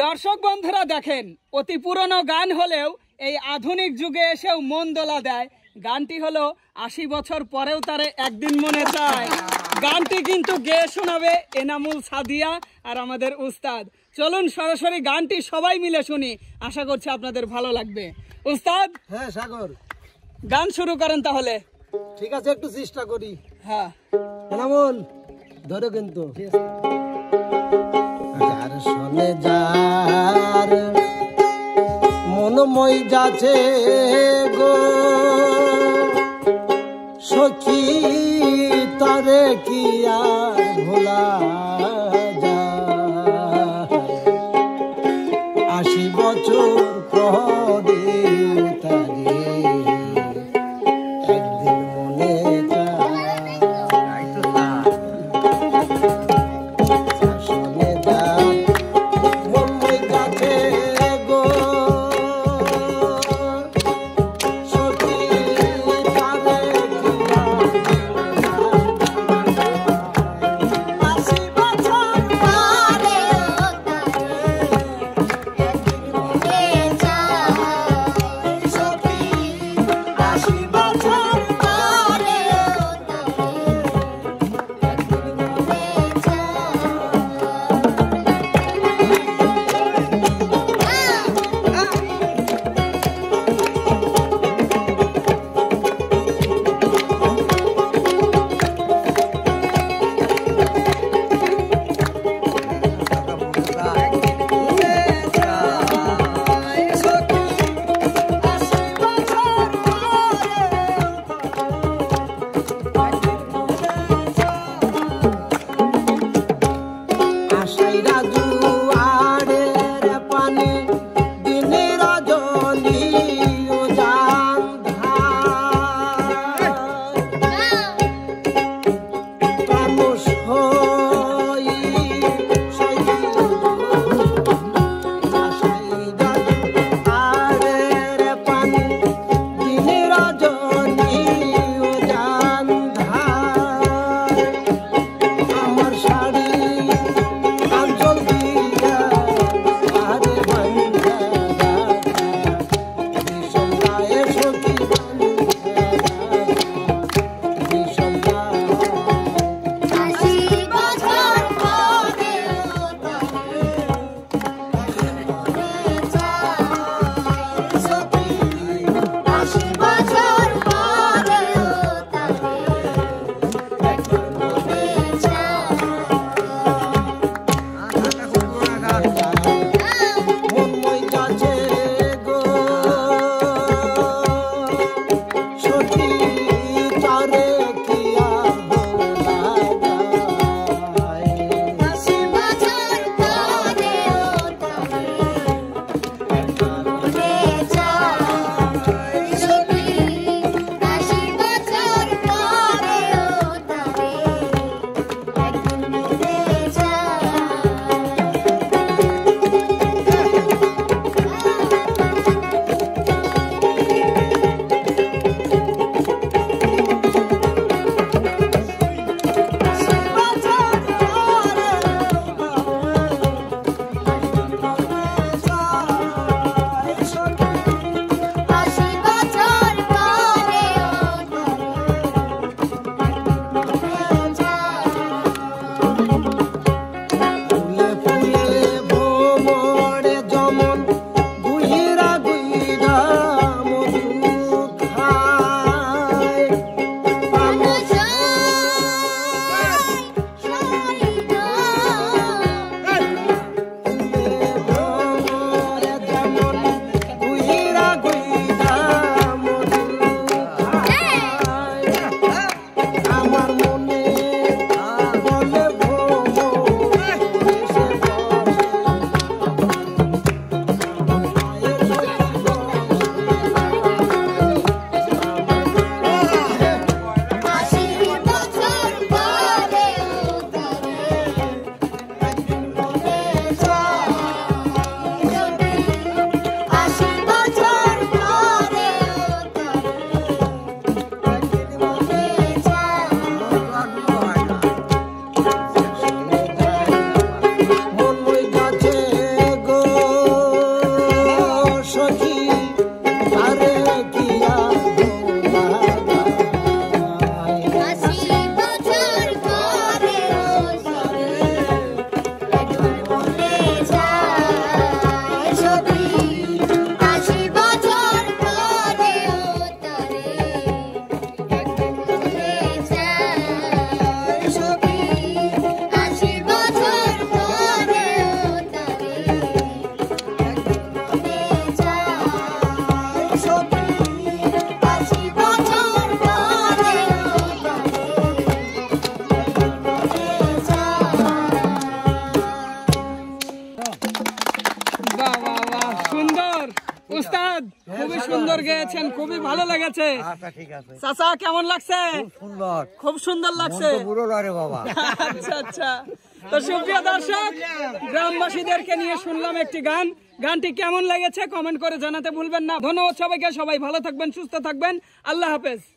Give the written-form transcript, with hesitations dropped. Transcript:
দর্শক বন্ধুরা দেখেন, অতি পুরনো গান হলেও এই আধুনিক যুগে এসেও মন দোলা দেয়। গানটি হলো ৮০ বছর পরেও তারে একদিন মনে চায়। গানটি কিন্তু গেয়ে শোনাবে এনামুল সাদিয়া আর আমাদের উস্তাদ। চলুন সরাসরি গানটি সবাই মিলে শুনি, আশা করছি আপনাদের ভালো লাগবে। উস্তাদ, হ্যাঁ সাগর, গান শুরু করেন তাহলে। ঠিক আছে, একটু চেষ্টা করি। হ্যাঁ, এনামুল ধরো কিন্তু। যার শোনে যার মনময় যাচ্ছে গো সখী, তারে কি আর ভোলা যায়। ৮০ বছর পরে তারে একদিন মনে Yeah. বাহ বাহ বাহ, সুন্দর উস্তাদ, খুবই সুন্দর গেয়েছেন, খুবই ভালো লেগেছে। আচ্ছা ঠিক আছে, চাচা কেমন লাগছে? সুন্দর, খুব সুন্দর লাগছে। পুরো রে বাবা। আচ্ছা আচ্ছা, তো সুপ্রিয় দর্শক, গ্রামবাসীদেরকে নিয়ে শুনলাম একটি গান। গানটি কেমন লেগেছে কমেন্ট করে জানাতে ভুলবেন না। ধন্যবাদ সবাইকে, সবাই ভালো থাকবেন, সুস্থ থাকবেন, আল্লাহ হাফেজ।